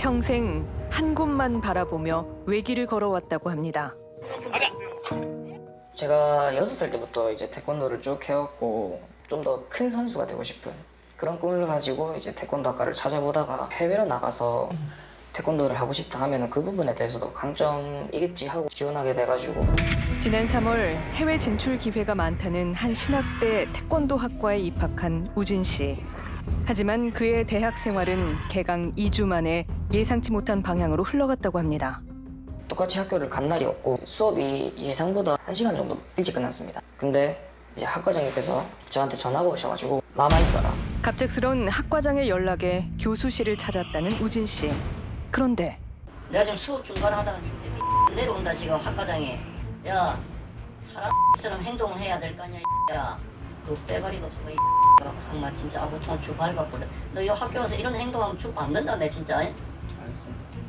평생 한 곳만 바라보며 외길을 걸어왔다고 합니다. 제가 6살 때부터 이제 태권도를 쭉 해왔고 좀 더 큰 선수가 되고 싶은 그런 꿈을 가지고 이제 태권도 학과를 찾아보다가 해외로 나가서 태권도를 하고 싶다 하면 그 부분에 대해서도 강점이겠지 하고 지원하게 돼가지고 지난 3월 해외 진출 기회가 많다는 한 신학대 태권도 학과에 입학한 우진 씨. 하지만 그의 대학 생활은 개강 2주 만에 예상치 못한 방향으로 흘러갔다고 합니다. 똑같이 학교를 간 날이 없고 수업이 예상보다 1시간 정도 일찍 끝났습니다. 근데 이제 학과장님께서 저한테 전화가 오셔가지고 남아있어라. 갑작스런 학과장의 연락에 교수실을 찾았다는 우진 씨. 그런데 내가 지금 수업 중간하다가 내려온다 지금 학과장이. 야 사람처럼 행동을 해야 될 거 아니야. 야 그 빼가리가 없어. 정말 진짜 아구통을 쭉 밟아버려. 너 이 학교 와서 이런 행동하면 쭉 밟는다 내 진짜.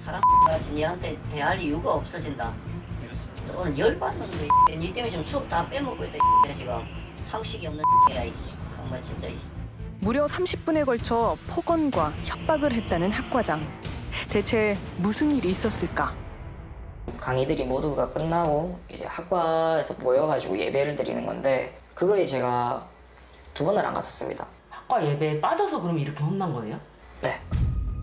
사람같이 니한테 대할 이유가 없어진다. 오늘 열받는데 니 때문에 지금 수업 다 빼먹고 있다 지금. 상식이 없는 야 정말 진짜. 무려 30분에 걸쳐 폭언과 협박을 했다는 학과장. 대체 무슨 일이 있었을까? 강의들이 모두가 끝나고 이제 학과에서 모여가지고 예배를 드리는 건데 그거에 제가 2번을 안 갔었습니다. 학과 예배에 빠져서 그럼 이렇게 혼난 거예요? 네.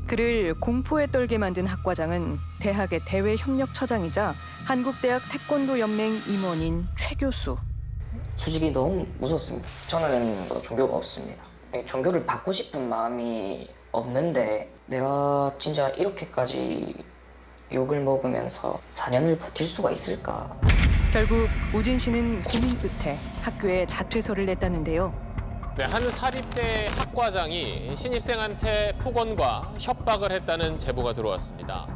그를 공포에 떨게 만든 학과장은 대학의 대외협력처장이자 한국대학 태권도연맹 임원인 최 교수. 솔직히 너무 무섭습니다. 저는 종교가 없습니다. 종교를 받고 싶은 마음이 없는데 내가 진짜 이렇게까지 욕을 먹으면서 4년을 버틸 수가 있을까? 결국 우진 씨는 고민 끝에 학교에 자퇴서를 냈다는데요. 네, 한 사립대 학과장이 신입생한테 폭언과 협박을 했다는 제보가 들어왔습니다.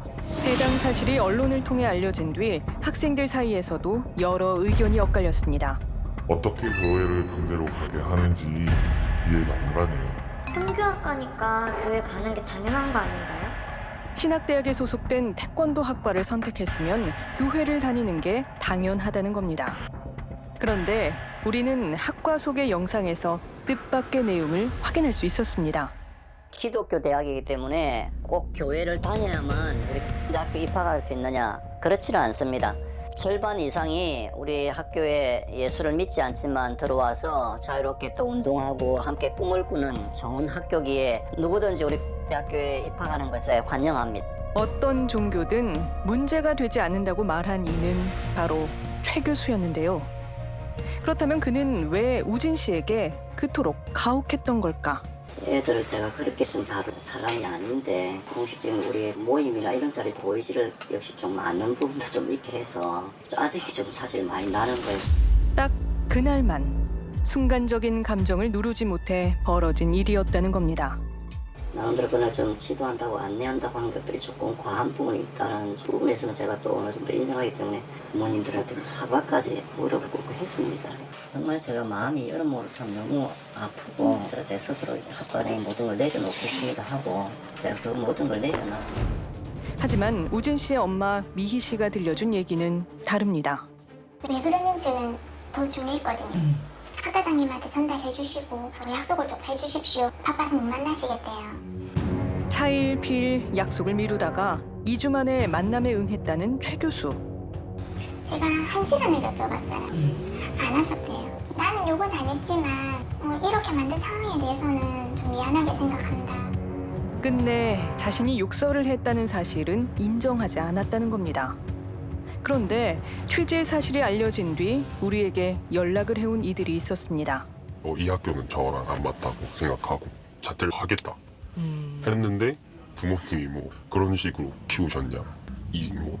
해당 사실이 언론을 통해 알려진 뒤 학생들 사이에서도 여러 의견이 엇갈렸습니다. 어떻게 교회를 강제로 가게 하는지 이해가 안 가네요. 성교학과니까 교회 가는 게 당연한 거 아닌가요? 신학대학에 소속된 태권도 학과를 선택했으면 교회를 다니는 게 당연하다는 겁니다. 그런데 우리는 학과 소개 영상에서 뜻밖의 내용을 확인할 수 있었습니다. 기독교 대학이기 때문에 꼭 교회를 다녀야만 우리 학교 입학할 수 있느냐? 그렇지는 않습니다. 절반 이상이 우리 학교에 예수를 믿지 않지만 들어와서 자유롭게 또 운동하고 함께 꿈을 꾸는 좋은 학교기에 누구든지 우리 학교에 입학하는 것에 환영합니다. 어떤 종교든 문제가 되지 않는다고 말한 이는 바로 최 교수였는데요. 그렇다면 그는 왜 우진 씨에게 그토록 가혹했던 걸까? 애들을 제가 그렇게 좀 다룬 사람이 아닌데 공식적인 우리 모임이나 이런 자리 보이지를 역시 좀 않는 부분도 좀 있게 해서 짜증이 좀 사실 많이 나는 거예요. 딱 그날만 순간적인 감정을 누르지 못해 벌어진 일이었다는 겁니다. 나름대로 그날 좀 지도한다고 안내한다고 하는 것들이 조금 과한 부분이 있다는 부분에서는 제가 또 어느 정도 인정하기 때문에 부모님들한테 사과까지 무릎을 꿇고 했습니다. 정말 제가 마음이 여러모로 참 너무 아프고 제 스스로 학과장이 모든 걸 내려놓겠습니다 하고 제가 그 모든 걸 내려놨습니다. 하지만 우진 씨의 엄마 미희 씨가 들려준 얘기는 다릅니다. 왜 그러는지는 더 중요했거든요. 학과장님한테 전달해 주시고 약속을 좀 해주십시오. 바빠서 못 만나시겠대요. 차일피일 약속을 미루다가 2주 만에 만남에 응했다는 최 교수. 제가 1시간을 여쭤봤어요. 안 하셨대요. 나는 욕은 안 했지만 이렇게 만든 상황에 대해서는 좀 미안하게 생각한다. 끝내 자신이 욕설을 했다는 사실은 인정하지 않았다는 겁니다. 그런데 취재 사실이 알려진 뒤 우리에게 연락을 해온 이들이 있었습니다. 이 학교는 저랑 안 맞다고 생각하고 자퇴를 하겠다 했는데 부모님이 뭐 그런 식으로 키우셨냐 이모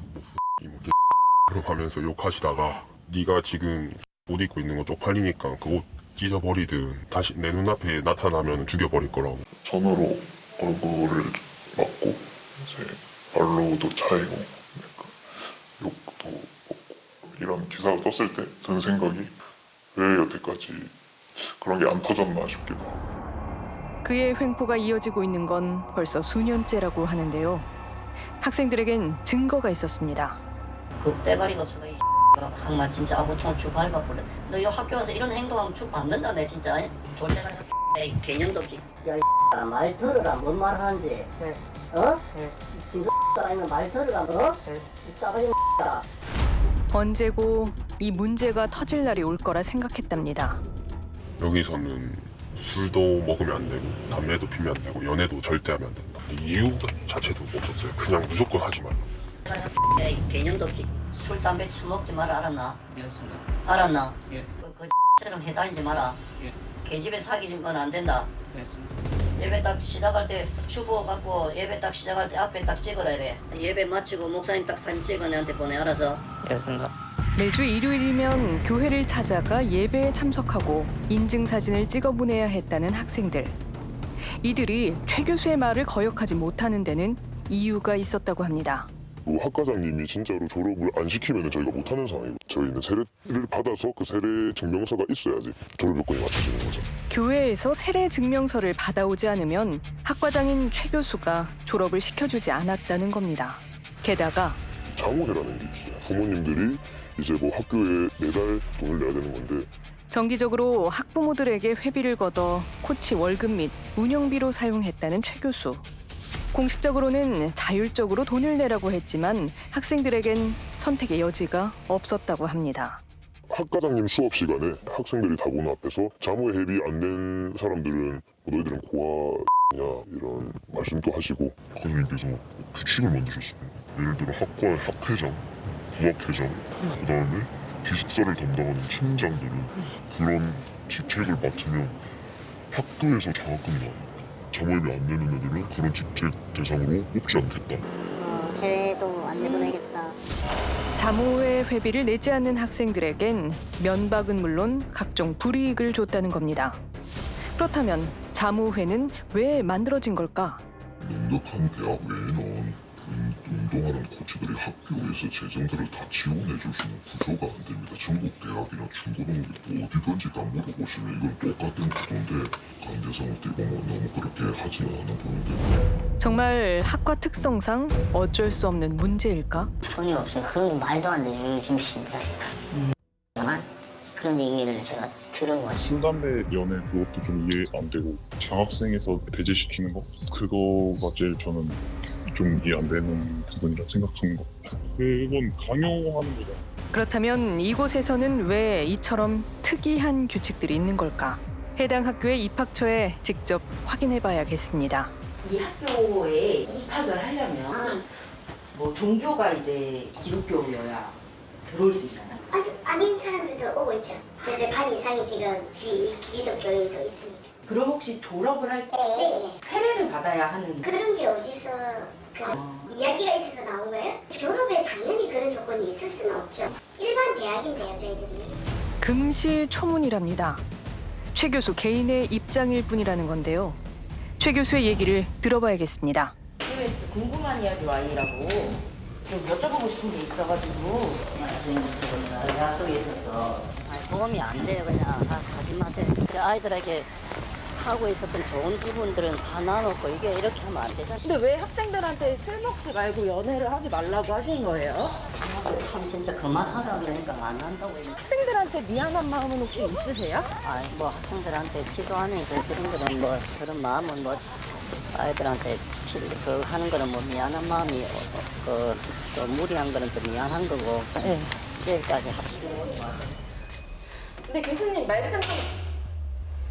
하면서 욕하시다가 네가 지금 옷 입고 있는 거 쪽팔리니까 그 옷 찢어버리든 다시 내 눈앞에 나타나면 죽여버릴 거라고. 손으로 얼굴을 맞고 이제 말로도 차이고 약간 욕도 먹고 이런 기사가 떴을 때 든 생각이 왜 여태까지 그런 게 안 터졌나 싶기도 하고. 그의 횡포가 이어지고 있는 건 벌써 수년째라고 하는데요. 학생들에겐 증거가 있었습니다. 그 빼가리가 없어. 정말 진짜 아구통을 쭉 밟아버려. 너 이 학교 와서 이런 행동하면 쭉 밟는다 내 진짜. 돌대가리 개념도 없이. 야 말 들어라 뭔 말 하는지. 어? 지금 아니면 말 들으라 너? 이 싸가지 X라. 언제고 이 문제가 터질 날이 올 거라 생각했답니다. 여기서는 술도 먹으면 안 되고 담배도 피면 안 되고 연애도 절대 하면 안 된다. 이유 자체도 없었어요. 그냥 무조건 하지 말라. 야, 이 개념도 없이 술, 담배 처먹지 마라 알았나? 그렇습니다. 알았나? 예. 그 X처럼 해다니지 마라. 예. 계집애 사귀지면 안 된다. 그렇습니다. 예배 딱 시작할 때 주보 갖고 예배 딱 시작할 때 앞에 딱 찍어라 이래. 예배 마치고 목사님 딱 사진 찍어 내한테 보내 알아서. 그렇습니다. 매주 일요일이면 교회를 찾아가 예배에 참석하고 인증사진을 찍어 보내야 했다는 학생들. 이들이 최 교수의 말을 거역하지 못하는 데는 이유가 있었다고 합니다. 학과장님이 진짜로 졸업을 안 시키면 저희가 못하는 상황이고 저희는 세례를 받아서 그 세례 증명서가 있어야지 졸업 요건이 맞춰지는 거죠. 교회에서 세례 증명서를 받아오지 않으면 학과장인 최 교수가 졸업을 시켜주지 않았다는 겁니다. 게다가 자모회라는 게 있어요. 부모님들이 이제 뭐 학교에 매달 돈을 내야 되는 건데 정기적으로 학부모들에게 회비를 걷어 코치 월급 및 운영비로 사용했다는 최 교수. 공식적으로는 자율적으로 돈을 내라고 했지만 학생들에겐 선택의 여지가 없었다고 합니다. 학과장님 수업 시간에 학생들이 다보는 앞에서 자모회비 안 낸 사람들은 너희들은 고아냐 이런 말씀도 하시고 학과장님께서 규칙을 만드셨습니다. 예를 들어 학과 학회장, 부학회장, 그 다음에 기숙사를 담당하는 팀장들은 그런 직책을 맡으면 학교에서 장학금이 나와요. 자모회비 안 내는 애들은 그런 직책 대상으로 뽑지 않겠다. 해외도 안 내보내겠다. 자모회 회비를 내지 않는 학생들에겐 면박은 물론 각종 불이익을 줬다는 겁니다. 그렇다면 자모회는 왜 만들어진 걸까? 능력한 대학 외에는 운동하는 코치들이 학교에서 재정들을 다 지원해줄 수 있는 구조가 안 됩니다. 전국 대학이나 중고등부 어디든지 다 물어보시면 이건 똑같은 구조인데 강대상을 띄고 너무 그렇게 하지 않아 보이는데 정말 학과 특성상 어쩔 수 없는 문제일까? 돈이 없어요. 그런 게 말도 안 되죠 요즘 시대. 그런 얘기를 제가 들은 거예요. 술, 담배, 연애 그것도 좀 이해 안 되고 장학생에서 배제시키는 거 그거가 제일 저는 좀 이해 안 되는 부분이라 생각하는 거. 그건 강요하는 거죠. 그렇다면 이곳에서는 왜 이처럼 특이한 규칙들이 있는 걸까? 해당 학교의 입학처에 직접 확인해 봐야겠습니다. 이 학교에 입학을 하려면 뭐 종교가 이제 기독교여야 들어올 수 있잖아요. 아닌 사람들도 오고 있죠. 저희들 반 이상이 지금 기독교인도 있으니까. 그럼 혹시 졸업을 할 때 네. 세례를 받아야 하는 그런 게 어디서 이야기가 있어서 나온 거예요? 졸업에 당연히 그런 조건이 있을 수는 없죠. 일반 대학인데요, 저희들이. 금시초문이랍니다. 최 교수 개인의 입장일 뿐이라는 건데요. 최 교수의 얘기를 들어봐야겠습니다. KBS 궁금한 이야기 Y라고 좀 여쭤보고 싶은 게 있어가지고 약속이 있어서 도움이 안 돼요. 그냥 하지 마세요. 그 아이들에게 하고 있었던 좋은 부분들은 다 나눠놓고 이게 이렇게 하면 안 되잖아요. 근데 왜 학생들한테 술 먹지 말고 연애를 하지 말라고 하신 거예요? 참 진짜 그만하라 그러니까 안 한다고. 학생들한테 미안한 마음은 혹시 있으세요? 아이 뭐 학생들한테 지도하면서 그런 거는 뭐 그런 마음은 뭐 아이들한테 그 하는 거는 뭐 미안한 마음이 또 무리한 거는 또 미안한 거고. 네. 여기까지 합시다. 근데 교수님 말씀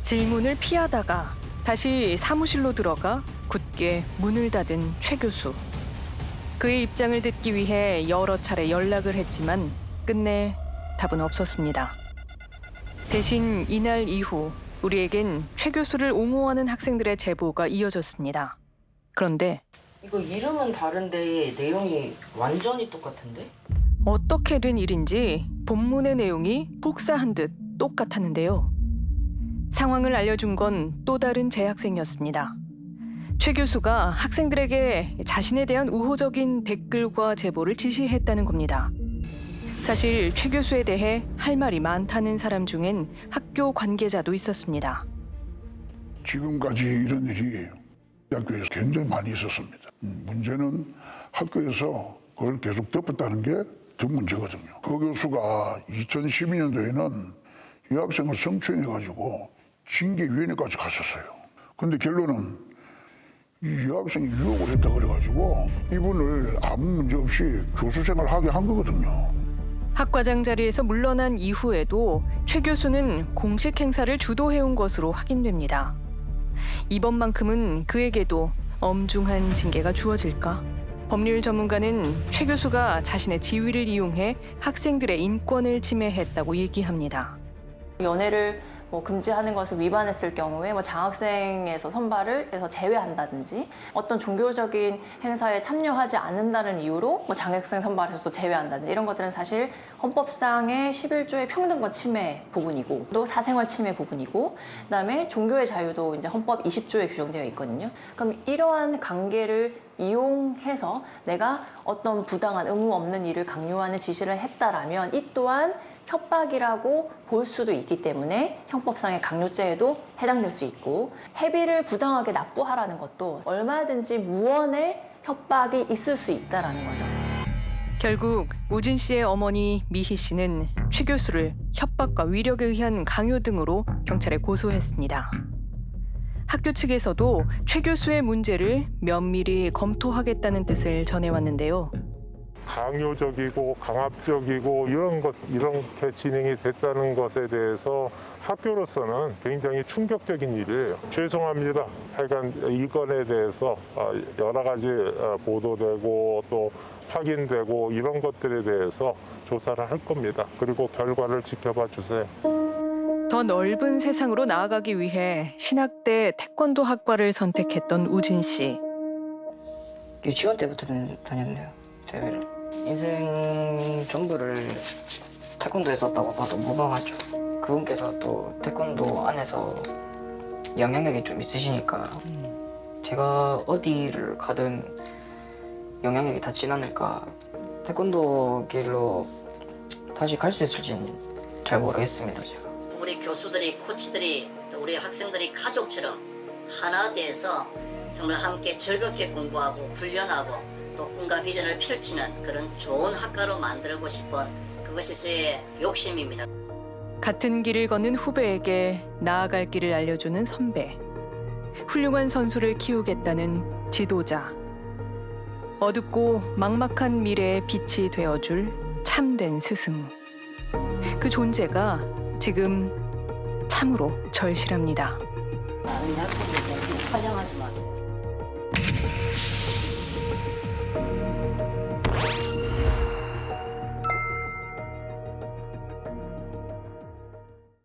질문을 피하다가 다시 사무실로 들어가 굳게 문을 닫은 최 교수. 그의 입장을 듣기 위해 여러 차례 연락을 했지만 끝내 답은 없었습니다. 대신 이날 이후 우리에겐 최 교수를 옹호하는 학생들의 제보가 이어졌습니다. 그런데 이거 이름은 다른데 내용이 완전히 똑같은데? 어떻게 된 일인지 본문의 내용이 복사한 듯 똑같았는데요. 상황을 알려준 건 또 다른 재학생이었습니다. 최 교수가 학생들에게 자신에 대한 우호적인 댓글과 제보를 지시했다는 겁니다. 사실 최 교수에 대해 할 말이 많다는 사람 중엔 학교 관계자도 있었습니다. 지금까지 이런 일이 학교에서 굉장히 많이 있었습니다. 문제는 학교에서 그걸 계속 덮었다는 게 더 문제거든요. 그 교수가 2012년도에는 이 학생을 성추행해가지고 징계위원회까지 갔었어요. 근데 결론은 이 여학생이 유혹을 했다 그래가지고 이분을 아무 문제 없이 교수 생활 하게 한 거거든요. 학과장 자리에서 물러난 이후에도 최 교수는 공식 행사를 주도해온 것으로 확인됩니다. 이번만큼은 그에게도 엄중한 징계가 주어질까? 법률 전문가는 최 교수가 자신의 지위를 이용해 학생들의 인권을 침해했다고 얘기합니다. 연애를 금지하는 것을 위반했을 경우에 장학생에서 선발을 해서 제외한다든지 어떤 종교적인 행사에 참여하지 않는다는 이유로 장학생 선발에서도 제외한다든지 이런 것들은 사실 헌법상의 11조의 평등권 침해 부분이고 또 사생활 침해 부분이고 그다음에 종교의 자유도 이제 헌법 20조에 규정되어 있거든요. 그럼 이러한 관계를 이용해서 내가 어떤 부당한 의무 없는 일을 강요하는 지시를 했다라면 이 또한 협박이라고 볼 수도 있기 때문에 형법상의 강요죄에도 해당될 수 있고 회비를 부당하게 납부하라는 것도 얼마든지 무언의 협박이 있을 수 있다라는 거죠. 결국 우진 씨의 어머니 미희 씨는 최 교수를 협박과 위력에 의한 강요 등으로 경찰에 고소했습니다. 학교 측에서도 최 교수의 문제를 면밀히 검토하겠다는 뜻을 전해왔는데요. 강요적이고 강압적이고 이렇게 진행이 됐다는 것에 대해서 학교로서는 굉장히 충격적인 일이에요. 죄송합니다. 하여간 이 건에 대해서 여러 가지 보도되고 또 확인되고 이런 것들에 대해서 조사를 할 겁니다. 그리고 결과를 지켜봐 주세요. 더 넓은 세상으로 나아가기 위해 신학대 태권도 학과를 선택했던 우진 씨. 유치원 때부터 다녔네요, 대회를. 인생 전부를 태권도에 했었다고 봐도 무방하죠. 그분께서 또 태권도 안에서 영향력이 좀 있으시니까 제가 어디를 가든 영향력이 닿진 않을까. 태권도 길로 다시 갈 수 있을지는 잘 모르겠습니다, 제가. 우리 교수들이, 코치들이, 또 우리 학생들이 가족처럼 하나 돼서 정말 함께 즐겁게 공부하고 훈련하고 또 꿈과 비전을 펼치는 그런 좋은 학과로 만들고 싶은 그것이 제 욕심입니다. 같은 길을 걷는 후배에게 나아갈 길을 알려주는 선배. 훌륭한 선수를 키우겠다는 지도자. 어둡고 막막한 미래의 빛이 되어줄 참된 스승. 그 존재가 지금 참으로 절실합니다. 촬영하지 마세요.